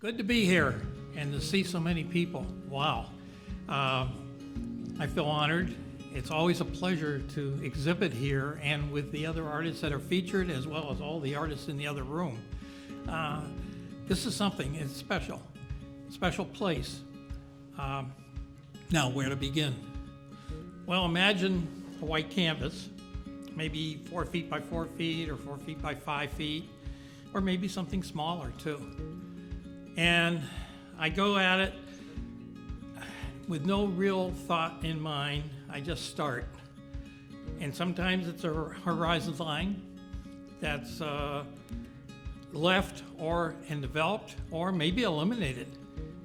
Good to be here and to see so many people. Wow. I feel honored. It's always a pleasure to exhibit here and with the other artists that are featured, as well as all the artists in the other room. This is something, it's special place. Now, where to begin? Well, imagine a white canvas, maybe 4 feet by 4 feet or 4 feet by 5 feet, or maybe something smaller too. And I go at it with no real thought in mind. I just start. And sometimes it's a horizon line that's left and developed, or maybe eliminated.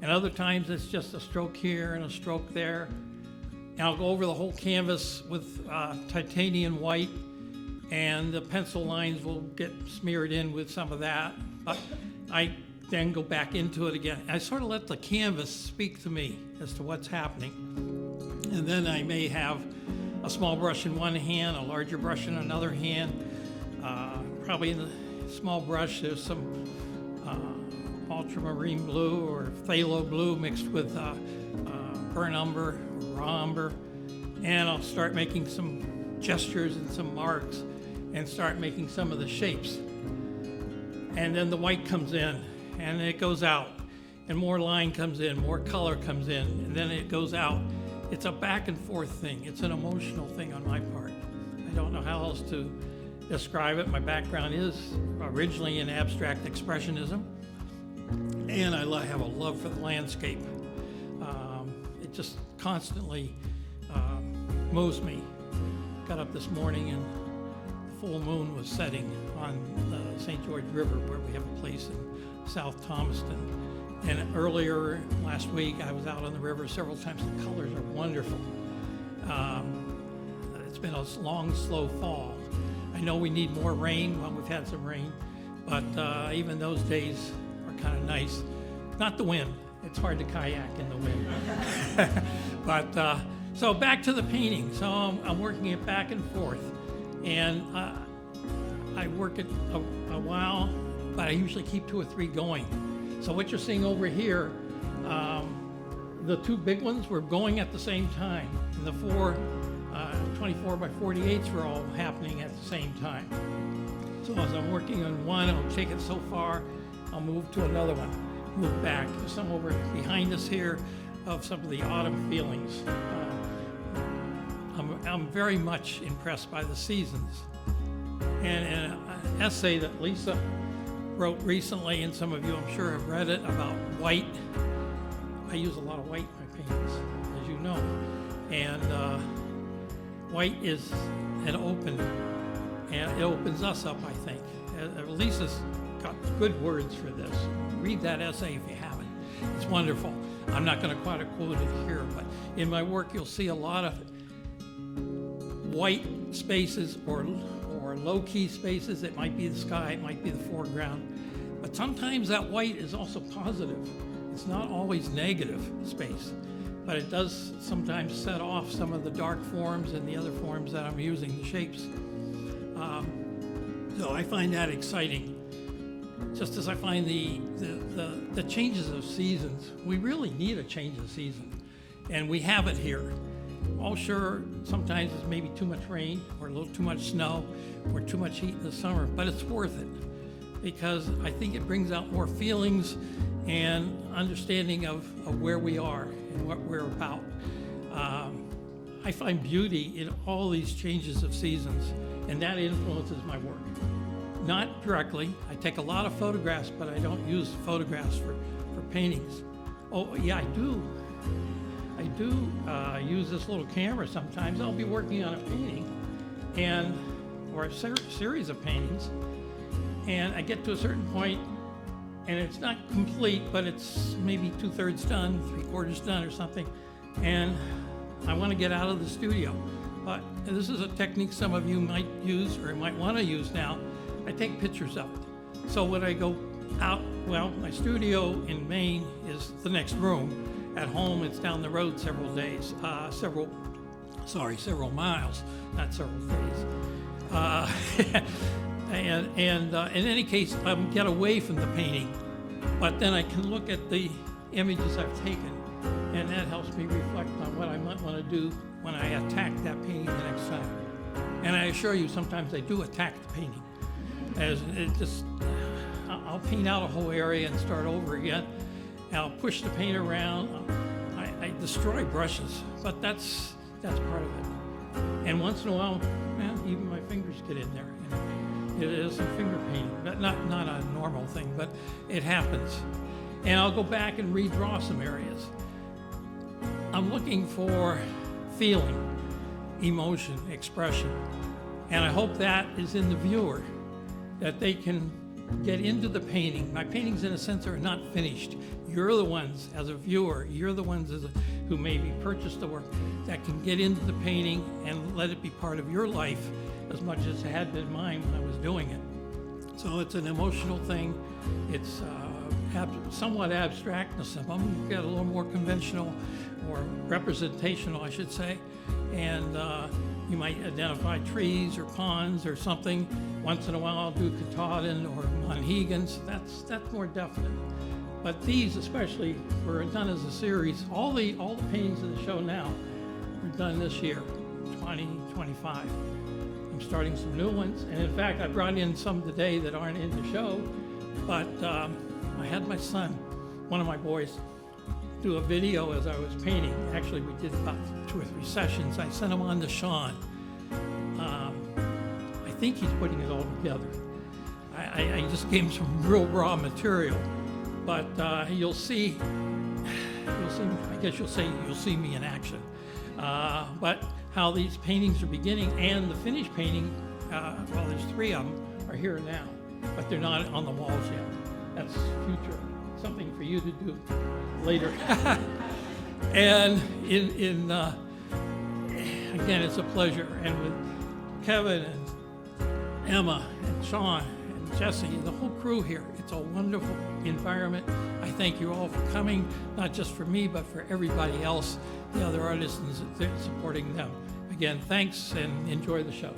And other times it's just a stroke here and a stroke there. And I'll go over the whole canvas with titanium white, and the pencil lines will get smeared in with some of that. But I then go back into it again. I sort of let the canvas speak to me as to what's happening. And then I may have a small brush in one hand, a larger brush in another hand. Probably in the small brush there's some ultramarine blue or phthalo blue mixed with burnt umber, raw umber. And I'll start making some gestures and some marks and start making some of the shapes. And then the white comes in and it goes out, and more line comes in, more color comes in, and then it goes out. It's a back and forth thing. It's an emotional thing on my part. I don't know how else to describe it. My background is originally in abstract expressionism, and I have a love for the landscape. It just constantly moves me. Got up this morning and the full moon was setting on the St. George River, where we have a place in South Thomaston. And earlier last week, I was out on the river several times. The colors are wonderful. It's been a long, slow fall. I know we need more rain. Well, we've had some rain, but even those days are kind of nice. Not the wind. It's hard to kayak in the wind. But so back to the painting. So I'm working it back and forth, and I work it a while, but I usually keep 2 or 3 going. So what you're seeing over here, the 2 big ones were going at the same time. And the 4 24 by 48s were all happening at the same time. So as I'm working on one, I'll take it so far, I'll move to another one, move back. There's some over behind us here of some of the autumn feelings. I'm very much impressed by the seasons. And an essay that Lisa wrote recently, and some of you I'm sure have read it, about white. I use a lot of white in my paintings, as you know. And white is an open, and it opens us up, I think. Lisa's got good words for this. Read that essay if you haven't. It's wonderful. I'm not going to quite quote it here, but in my work you'll see a lot of white spaces or low-key spaces. It might be the sky, it might be the foreground. But sometimes that white is also positive. It's not always negative space, but it does sometimes set off some of the dark forms and the other forms that I'm using, the shapes. So I find that exciting. Just as I find the changes of seasons, we really need a change of season, and we have it here. Oh, sure, sometimes it's maybe too much rain or a little too much snow or too much heat in the summer, but it's worth it because I think it brings out more feelings and understanding of where we are and what we're about. I find beauty in all these changes of seasons, and that influences my work. Not directly. I take a lot of photographs, but I don't use photographs for paintings. Oh, yeah, I do use this little camera sometimes. I'll be working on a painting or a series of paintings, and I get to a certain point and it's not complete, but it's maybe 2/3 done, 3/4 done or something, and I want to get out of the studio. But this is a technique some of you might use or might want to use now. I take pictures of it. So when I go out, well, my studio in Maine is the next room. At home, it's down the road several miles, not several days. And in any case, get away from the painting But then I can look at the images I've taken, and that helps me reflect on what I might want to do when I attack that painting the next time. And I assure you, sometimes I do attack the painting. As it just, I'll paint out a whole area and start over again. And I'll push the paint around. I destroy brushes, but that's part of it. And once in a while, even my fingers get in there. And it is some finger painting, but not a normal thing, but it happens. And I'll go back and redraw some areas. I'm looking for feeling, emotion, expression. And I hope that is in the viewer, that they can get into the painting. My paintings, in a sense, are not finished. You're the ones, as a viewer, you're the ones who maybe purchased the work, that can get into the painting and let it be part of your life as much as it had been mine when I was doing it. So it's an emotional thing. It's somewhat abstract, and some of them get a little more conventional or representational, I should say. And you might identify trees or ponds or something. Once in a while I'll do Katahdin or Monhegan, so that's more definite. But these especially were done as a series. All the paintings of the show now were done this year, 2025. I'm starting some new ones, and in fact I brought in some today that aren't in the show, but I had my son, one of my boys, do a video as I was painting. Actually, we did about 2 or 3 sessions. I sent him on to Sean. I think he's putting it all together. I just gave him some real raw material, but you'll see, I guess you'll see me in action. But how these paintings are beginning, and the finished painting, well, there's 3 of them, are here now, but they're not on the walls yet. That's future, something for you to do later. And again, it's a pleasure. And with Kevin and Emma and Sean and Jesse and the whole crew here, it's a wonderful environment. I thank you all for coming, not just for me, but for everybody else, the other artists, and supporting them. Again, thanks, and enjoy the show.